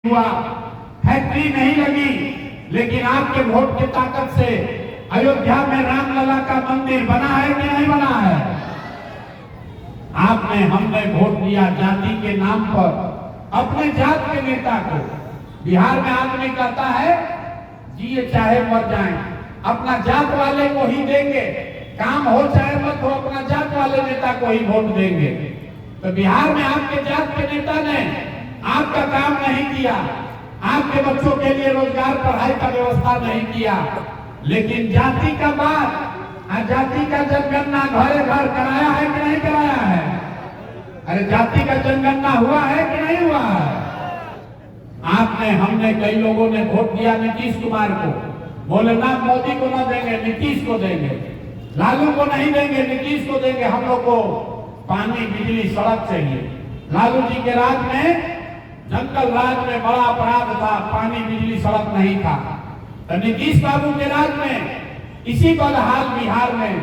हुआ, फैक्ट्री नहीं लगी, लेकिन आपके वोट की ताकत से अयोध्या में रामलला का मंदिर बना है कि नहीं बना है? आपने हमने वोट दिया जाति के नाम पर अपने जात के नेता को। बिहार में आदमी कहता है जिए चाहे मर जाए, अपना जात वाले को ही देंगे, काम हो चाहे मत हो, अपना जात वाले नेता को ही वोट देंगे। तो बिहार में आपके जात के नेता ने आपका काम नहीं किया, आपके बच्चों के लिए रोजगार पढ़ाई का व्यवस्था नहीं किया, लेकिन जाति का बात, जाति का जनगणना घरे घर कराया है कि नहीं कराया है? अरे जाति का जनगणना हुआ है कि नहीं हुआ है? आपने हमने कई लोगों ने वोट दिया नीतीश कुमार को, बोले ना मोदी को ना देंगे, नीतीश को देंगे, लालू को नहीं देंगे, नीतीश को देंगे। हम लोग को पानी बिजली सड़क चाहिए। लालू जी के राज में, जंगल राज में बड़ा अपराध था, पानी बिजली सड़क नहीं था। तो नीतीश बाबू के राज में इसी बदहाल बिहार में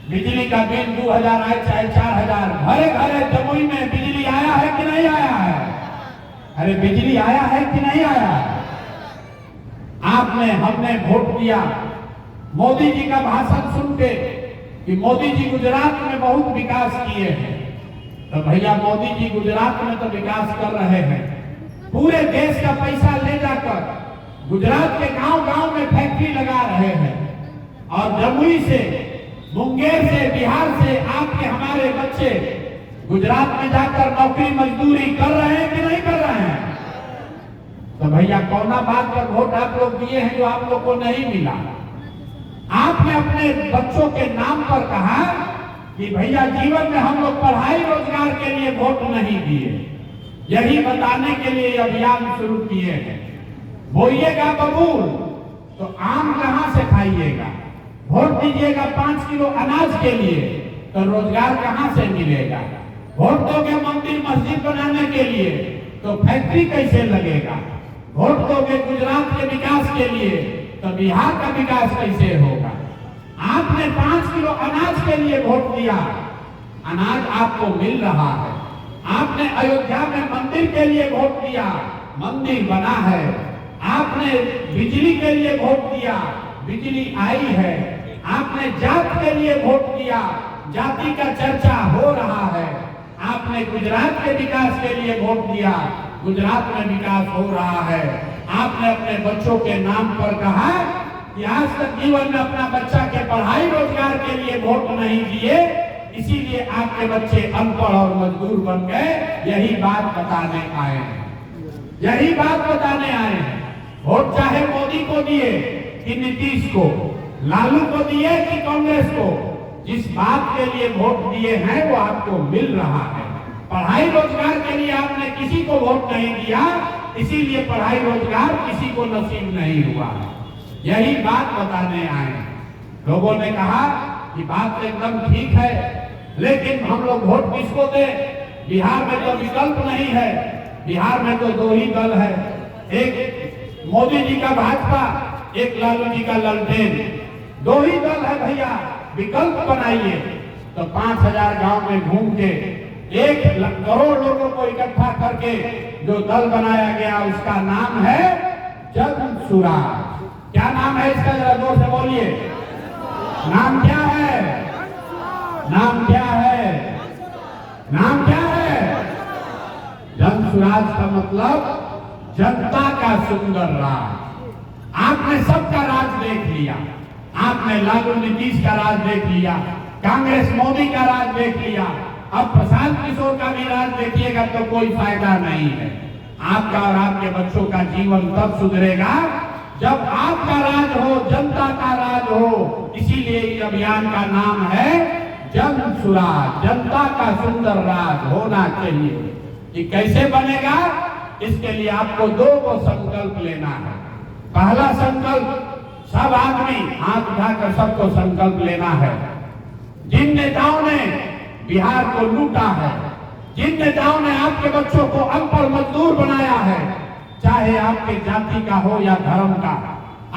बिजली का बिल 2000 आए चाहे 4000, घरे घरे जमुई में बिजली आया है कि नहीं आया है? अरे बिजली आया है कि नहीं आया? आपने हमने वोट दिया मोदी जी का भाषण सुन के कि मोदी जी गुजरात में बहुत विकास किए हैं। तो भैया मोदी जी गुजरात में तो विकास कर रहे हैं, पूरे देश का पैसा ले जाकर गुजरात के गांव गांव में फैक्ट्री लगा रहे हैं, और जमुई से, मुंगेर से, बिहार से आपके हमारे बच्चे गुजरात में जाकर नौकरी मजदूरी कर रहे हैं कि नहीं कर रहे हैं? तो भैया कौना बात पर वोट आप लोग दिए हैं जो आप लोग को नहीं मिला? आपने अपने बच्चों के नाम पर कहा कि भैया जीवन में हम लोग पढ़ाई रोजगार के लिए वोट नहीं दिए, यही बताने के लिए अभियान शुरू किए हैं। बोइएगा बबूल तो आम कहां से खाइएगा, वोट दीजिएगा 5 किलो अनाज के लिए तो रोजगार कहां से मिलेगा, वोट दोगे मंदिर मस्जिद बनाने के लिए तो फैक्ट्री कैसे लगेगा, वोट दोगे गुजरात के विकास के लिए तो बिहार का विकास कैसे होगा? आपने 5 किलो अनाज के लिए वोट दिया, अनाज आपको मिल रहा है। आपने अयोध्या में मंदिर के लिए वोट दिया, मंदिर बना है। आपने बिजली के लिए वोट दिया, बिजली आई है। आपने जात के लिए वोट दिया, जाति का चर्चा हो रहा है। आपने गुजरात के विकास के लिए वोट दिया, गुजरात में विकास हो रहा है। आपने अपने बच्चों के नाम पर कहा कि आज तक जीवन में अपना बच्चा के पढ़ाई रोजगार के लिए वोट नहीं दिए, इसीलिए आपके बच्चे अनपढ़ और मजदूर बन गए। यही बात बताने आए हैं, यही बात बताने आए हैं। वोट चाहे मोदी को दिए कि नीतीश को, लालू को दिए कि कांग्रेस को, जिस बात के लिए वोट दिए हैं वो आपको मिल रहा है। पढ़ाई रोजगार के लिए आपने किसी को वोट नहीं दिया, इसीलिए पढ़ाई रोजगार किसी को नसीब नहीं हुआ है। यही बात बताने आए। लोगों ने कहा कि बात एकदम ठीक है, लेकिन हम लोग वोट किसको दें? बिहार में तो विकल्प नहीं है, बिहार में तो 2 ही दल है, एक मोदी जी का भाजपा, एक लालू जी का ललटेन, 2 ही दल है भैया, विकल्प बनाइए। तो 5000 गांव में घूम के 1 करोड़ लोगों को इकट्ठा करके जो दल बनाया गया उसका नाम है जन सुराज। क्या नाम है इसका? जरा जोर से बोलिए, नाम क्या है? नाम क्या है? नाम क्या है? जन सुराज का मतलब जनता का सुंदर राज। आपने सबका राज देख लिया, आपने लालू नीतीश का राज देख लिया, कांग्रेस मोदी का राज देख लिया, अब प्रशांत किशोर का भी राज देखिएगा तो कोई फायदा नहीं है। आपका और आपके बच्चों का जीवन तब सुधरेगा जब आपका राज हो, जनता का राज हो। इसीलिए इस अभियान का नाम है जन सुराज, जनता का सुंदर राज होना चाहिए। ये कैसे बनेगा? इसके लिए आपको 2 को संकल्प लेना है। पहला संकल्प, सब आदमी हाथ उठाकर सबको संकल्प लेना है। जिन नेताओं ने बिहार को लूटा है, जिन नेताओं ने आपके बच्चों को अनपढ़ मजदूर बनाया है, चाहे आपके जाति का हो या धर्म का,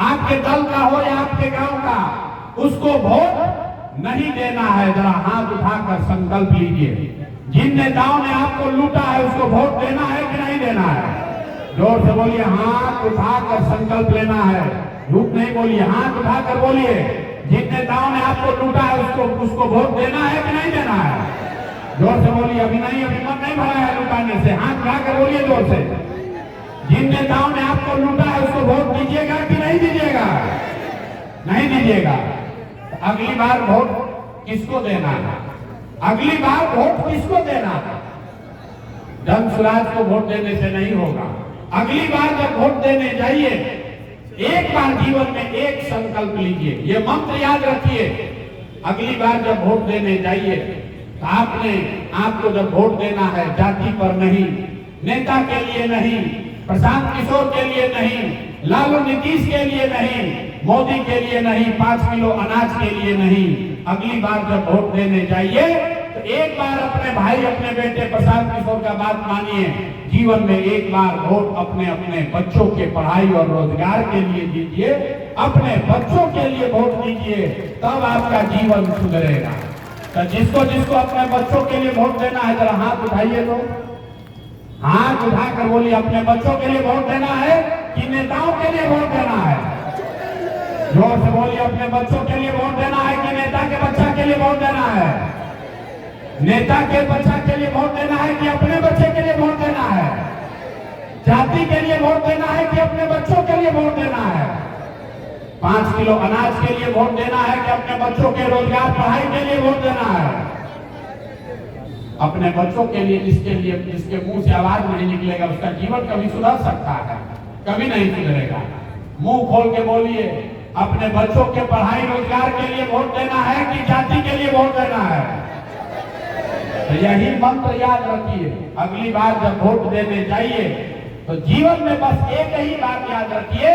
आपके दल का हो या आपके गांव का, उसको वोट नहीं देना है। जरा हाथ उठाकर संकल्प लीजिए। जिन नेताओं ने आपको लूटा है उसको वोट देना है कि नहीं देना है? जोर से बोलिए, हाथ उठाकर संकल्प लेना है। झूठ नहीं बोलिए, हाथ उठाकर बोलिए। जिन नेताओं ने आपको लूटा है उसको वोट देना है कि नहीं देना है? जोर से बोलिए। अभी नहीं, अभी मन नहीं भरा है लुटाने से। हाथ उठाकर बोलिए जोर से। जिन नेताओं ने आपको लूटा है उसको वोट दीजिएगा कि नहीं दीजिएगा? नहीं दीजिएगा। तो अगली बार वोट किसको देना है? अगली बार वोट किसको देना है? धन स्वराज को वोट देने से नहीं होगा। अगली बार जब वोट देने जाइए, एक बार जीवन में एक संकल्प लीजिए, ये मंत्र याद रखिए। अगली बार जब वोट देने जाइए तो आपको जब वोट देना है, जाति पर नहीं, नेता के लिए नहीं, प्रशांत किशोर के लिए नहीं, लालू नीतीश के लिए नहीं, मोदी के लिए नहीं, 5 किलो अनाज के लिए नहीं। अगली बार जब वोट देने जाइए तो एक बार अपने भाई, अपने बेटे प्रशांत किशोर का बात मानिए। जीवन में एक बार वोट अपने बच्चों के पढ़ाई और रोजगार के लिए दीजिए। अपने बच्चों के लिए वोट दीजिए, तब आपका जीवन सुधरेगा। तो जिसको अपने बच्चों के लिए वोट देना है, जरा हाथ उठाइए। तो हाथ उठाकर बोलिए, अपने बच्चों के लिए वोट देना है कि नेताओं के लिए वोट देना है? जोर से बोलिए, अपने बच्चों के लिए वोट देना है कि नेता के बच्चा के लिए वोट देना है? नेता के बच्चा के लिए वोट देना है कि अपने बच्चे के लिए वोट देना है? जाति के लिए वोट देना है कि अपने बच्चों के लिए वोट देना है? 5 किलो अनाज के लिए वोट देना है कि अपने बच्चों के रोजगार पढ़ाई के लिए वोट देना है? अपने बच्चों के लिए, जिसके मुंह से आवाज नहीं निकलेगा, उसका जीवन कभी सुधर सकता है? कभी नहीं सुधरेगा। मुंह खोल के बोलिए, अपने बच्चों के पढ़ाई रोजगार के लिए वोट देना है कि जाति के लिए वोट देना है? तो यही मंत्र याद रखिए। अगली बार जब वोट देने जाइए तो जीवन में बस एक ही बात याद रखिए,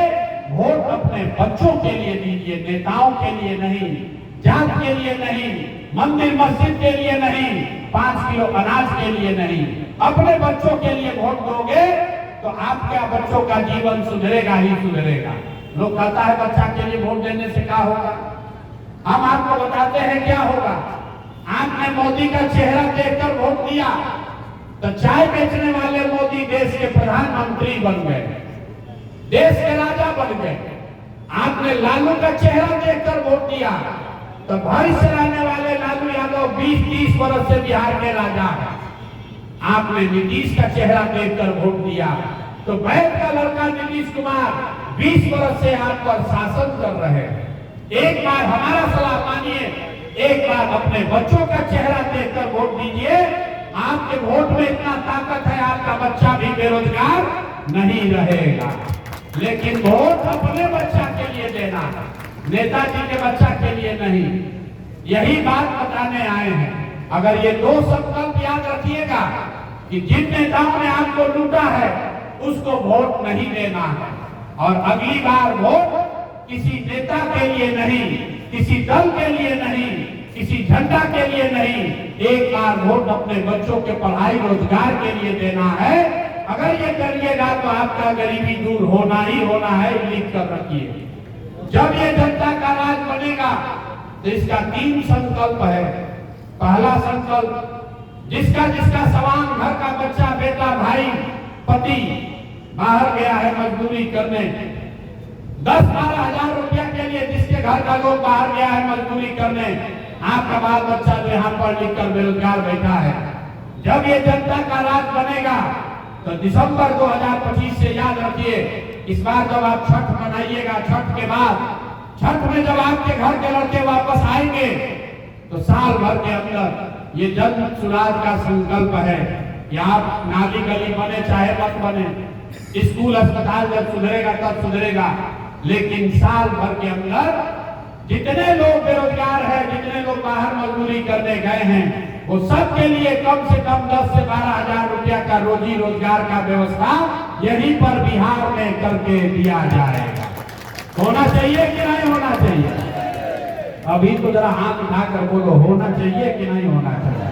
वोट अपने बच्चों के लिए दीजिए, नेताओं के लिए नहीं, जात के लिए नहीं, मंदिर मस्जिद के लिए नहीं, 5 किलो अनाज के लिए नहीं। अपने बच्चों के लिए वोट दोगे तो आपका बच्चों का जीवन सुधरेगा ही सुधरेगा। लोग कहता है बच्चा के लिए वोट देने से क्या होगा? हम आपको बताते हैं क्या होगा। आपने मोदी का चेहरा देखकर वोट दिया तो चाय बेचने वाले मोदी देश के प्रधानमंत्री बन गए, देश के राजा बन गए। आपने लालू का चेहरा देखकर वोट दिया तो भविष्य रहने वाले लालू यादव 20-30 वर्ष से बिहार के राजा हैं। आपने नीतीश का चेहरा देखकर वोट दिया तो बैठ का लड़का नीतीश कुमार 20 वर्ष से आप पर शासन कर रहे हैं। एक बार हमारा सलाह मानिए, एक बार अपने बच्चों का चेहरा देखकर वोट दीजिए। आपके वोट में इतना ताकत है, आपका बच्चा भी बेरोजगार नहीं रहेगा। लेकिन वोट अपने बच्चा के लिए देना, नेताजी के बच्चा के लिए नहीं। यही बात बताने आए हैं। अगर ये 2 संकल्प याद रखिएगा कि जिन नेताओं ने आपको लूटा है उसको वोट नहीं देना है, और अगली बार वोट किसी नेता के लिए नहीं, किसी दल के लिए नहीं, किसी झंडा के लिए नहीं, एक बार वोट अपने बच्चों के पढ़ाई रोजगार के लिए देना है। अगर ये करिएगा तो आपका गरीबी दूर होना ही होना है, लिख कर रखिए। जब ये जनता का राज बनेगा तो इसका 3 संकल्प है। पहला संकल्प, जिसका सवाल घर का बच्चा, बेटा, भाई, पति बाहर गया है मजदूरी करने, 10-12 हजार रुपया के लिए जिसके घर का लोग बाहर गया है मजदूरी करने, आपका बाल बच्चा जो यहाँ पढ़ लिख कर बेरोजगार बैठा है, जब ये जनता का राज बनेगा तो दिसंबर 2025 से याद रखिए, इस बार जब आप छठ मनाइएगा, छठ के बाद, छठ में जब आपके घर के लड़के वापस आएंगे तो साल भर के अंदर ये जन सुराज का संकल्प है कि आप नाली गली बने चाहे मत बने, स्कूल अस्पताल जब सुधरेगा तब सुधरेगा, लेकिन साल भर के अंदर जितने लोग बेरोजगार हैं, जितने लोग बाहर मजदूरी करने गए हैं, वो सब के लिए कम से कम 10 से 12 हजार रुपया का रोजी रोजगार का व्यवस्था यहीं पर बिहार में करके दिया जाएगा। होना चाहिए कि नहीं होना चाहिए? अभी तो जरा हाथ उठाकर बोलो, होना चाहिए कि नहीं होना चाहिए?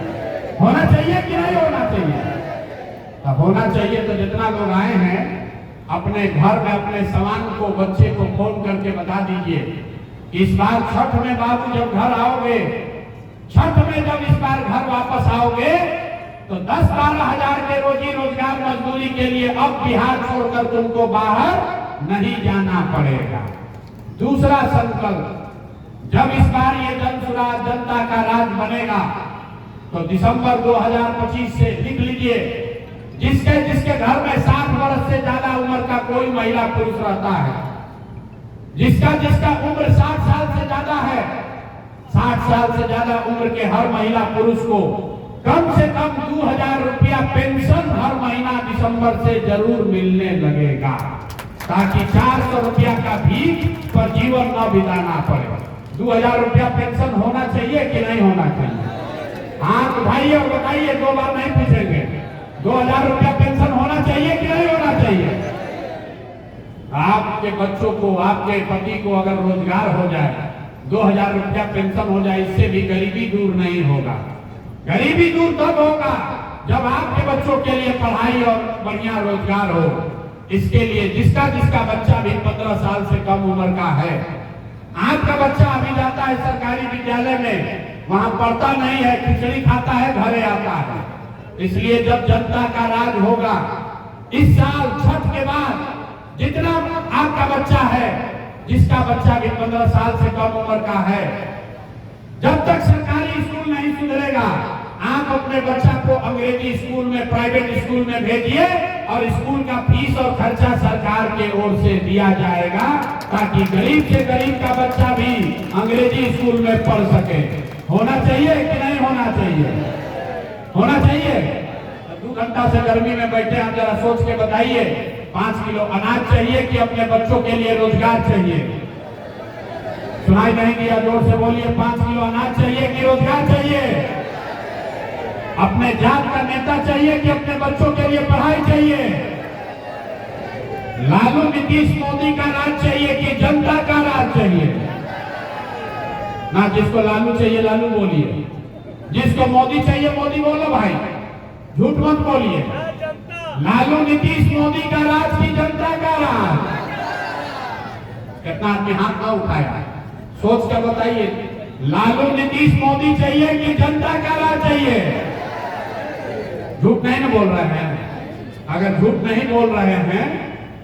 होना चाहिए कि नहीं होना चाहिए? होना चाहिए तो जितना लोग आए हैं अपने घर में अपने सामान को, बच्चे को फोन करके बता दीजिए कि इस बार छठ में बाबू जब घर आओगे, छठ में जब इस बार घर वापस आओगे तो 10-12 हजार के रोजी रोजगार मजदूरी के लिए अब बिहार छोड़कर तुमको बाहर नहीं जाना पड़ेगा। दूसरा संकल्प, जब इस बार ये जनसुराज जनता का राज बनेगा तो दिसंबर 2025 से लिख लीजिए, जिसके घर में 60 वर्ष से ज्यादा उम्र का कोई महिला पुरुष रहता है, जिसका उम्र 60 साल से ज्यादा है, 60 साल से ज्यादा उम्र के हर महिला पुरुष को कम से कम 2000 रुपया पेंशन हर महीना दिसंबर से जरूर मिलने लगेगा, ताकि 400 रुपया का भीख पर जीवन न बिताना पड़े। 2000 रुपया पेंशन होना चाहिए कि नहीं होना चाहिए? हाँ तो भाई और बताइए, 2 बार नहीं पूछेंगे। 2000 रुपया पेंशन होना चाहिए कि नहीं होना चाहिए? आपके बच्चों को, आपके पति को अगर रोजगार हो जाए, 2000 रुपया पेंशन हो जाए, इससे भी गरीबी दूर नहीं होगा। गरीबी दूर तब होगा जब आपके बच्चों के लिए पढ़ाई और बढ़िया रोजगार हो। इसके लिए जिसका बच्चा भी 15 साल से कम उम्र का है, आपका बच्चा अभी जाता है सरकारी विद्यालय में, वहां पढ़ता नहीं है, खिचड़ी खाता है, घरे आता है। इसलिए जब जनता का राज होगा, इस साल छठ के बाद जितना आपका बच्चा है, जिसका बच्चा भी 15 साल से कम उम्र का है, जब तक सरकारी स्कूल नहीं सुधरेगा, आप अपने बच्चा को अंग्रेजी स्कूल में, प्राइवेट स्कूल में भेजिए और स्कूल का फीस और खर्चा सरकार के ओर से दिया जाएगा, ताकि गरीब से गरीब का बच्चा भी अंग्रेजी स्कूल में पढ़ सके। होना चाहिए कि नहीं होना चाहिए? होना चाहिए। 2 घंटा से गर्मी में बैठे हैं, जरा सोच के बताइए, 5 किलो अनाज चाहिए कि अपने बच्चों के लिए रोजगार चाहिए? सुनाई नहीं दिया, जोर से बोलिए। 5 किलो अनाज चाहिए कि रोजगार चाहिए? अपने जात का नेता चाहिए कि अपने बच्चों के लिए पढ़ाई चाहिए? लालू नीतीश मोदी का राज चाहिए कि जनता का राज चाहिए? ना, जिसको लालू चाहिए लालू बोलिए, जिसको मोदी चाहिए मोदी बोलो भाई, झूठ मत बोलिए। लालू नीतीश मोदी का राज की जनता का राज? कितना आदमी हाथ ना उठाया? सोच कर बताइए, लालू नीतीश मोदी चाहिए कि जनता का राज चाहिए? झूठ नहीं ना बोल रहे हैं? अगर झूठ नहीं बोल रहे हैं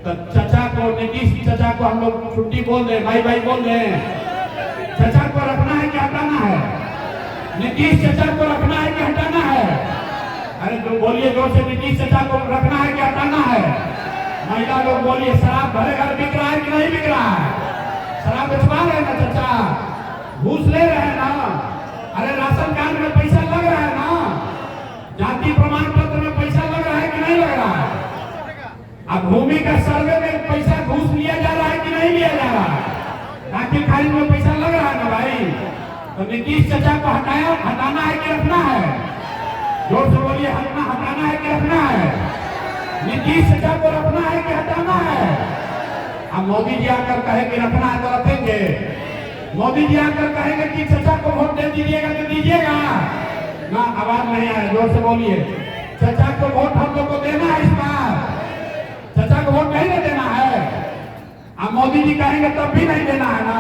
तो चचा को, नीतीश चचा को हम लोग छुट्टी बोल दे, भाई भाई बोल दे। चचा को रखना है कि हटाना है? नीतीश चचा को रखना है कि हटाना है? अरे जो बोलिए जोर से, नीतीश चचा को रखना है कि हटाना है? महिला लोग बोलिए, शराब घरे घर बिक रहा है कि नहीं बिक रहा है? शराब बेचवा रहे हैं ना चचा? घूस ले रहे हैं ना? अरे राशन कार्ड में पैसा लग रहा है ना? जाति प्रमाण पत्र में पैसा लग रहा है कि नहीं लग रहा है? अब भूमि का सर्वे में पैसा घूस लिया जा रहा है कि नहीं लिया जा रहा है? दाखिल खारिज में पैसा लग रहा है ना भाई? तो नीतीश चचा को हटाना है कि रखना है? जोर से बोलिए, हटाना है कि रखना है? नीतीश चचा को रखना है कि हटाना है? अब मोदी जी आकर कहे कि रखना है तो रखेंगे। मोदी जी आकर कहेंगे कि चचा को वोट दे दीजिएगा तो दीजिएगा ना? आवाज नहीं आया, जोर से बोलिए। चचा को वोट हम लोग को देना है इस बार? चचा को वोट नहीं देना है? अब मोदी जी कहेंगे तब भी नहीं देना है ना?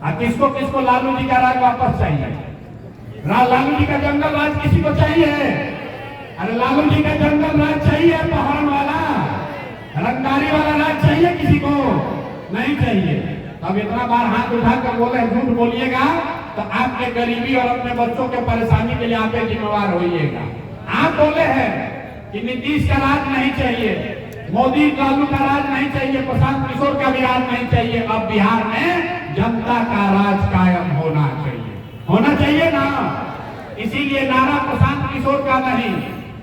अब किसको लालू जी का राज वापस चाहिए? लालू जी का जंगल राज किसी को चाहिए? अरे लालू जी का जंगल राज चाहिए, पहाड़ वाला रंगदारी वाला राज चाहिए किसी को? नहीं चाहिए। अब इतना बार हाथ उठाकर बोले झूठ बोलिएगा तो आपके गरीबी और अपने बच्चों के परेशानी के लिए आप जिम्मेवार होइएगा। आप बोले हैं कि नीतीश का राज नहीं चाहिए, मोदी लालू का राज नहीं चाहिए, प्रशांत किशोर का भी राज नहीं चाहिए। अब बिहार में जनता का राज कायम होना चाहिए। होना चाहिए ना? इसीलिए नारा प्रशांत किशोर का नहीं,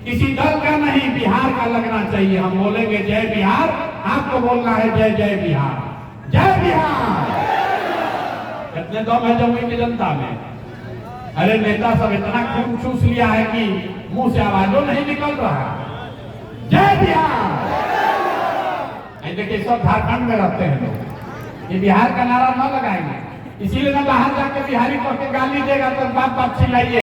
किसी दल का नहीं, बिहार का लगना चाहिए। हम बोलेंगे जय बिहार, आपको बोलना है जय जय बिहार, जय बिहार। कितने दम है जमुई की जनता में? अरे नेता सब इतना खून चूस लिया है कि मुंह से आवाजों नहीं निकल रहा। जय बिहार। देखिए सब झारखंड में रहते हैं लोग, ये बिहार का नारा न लगाएंगे, इसीलिए ना बाहर जाके बिहारी को गाली देगा तो बाप बाप चिल्लाइए।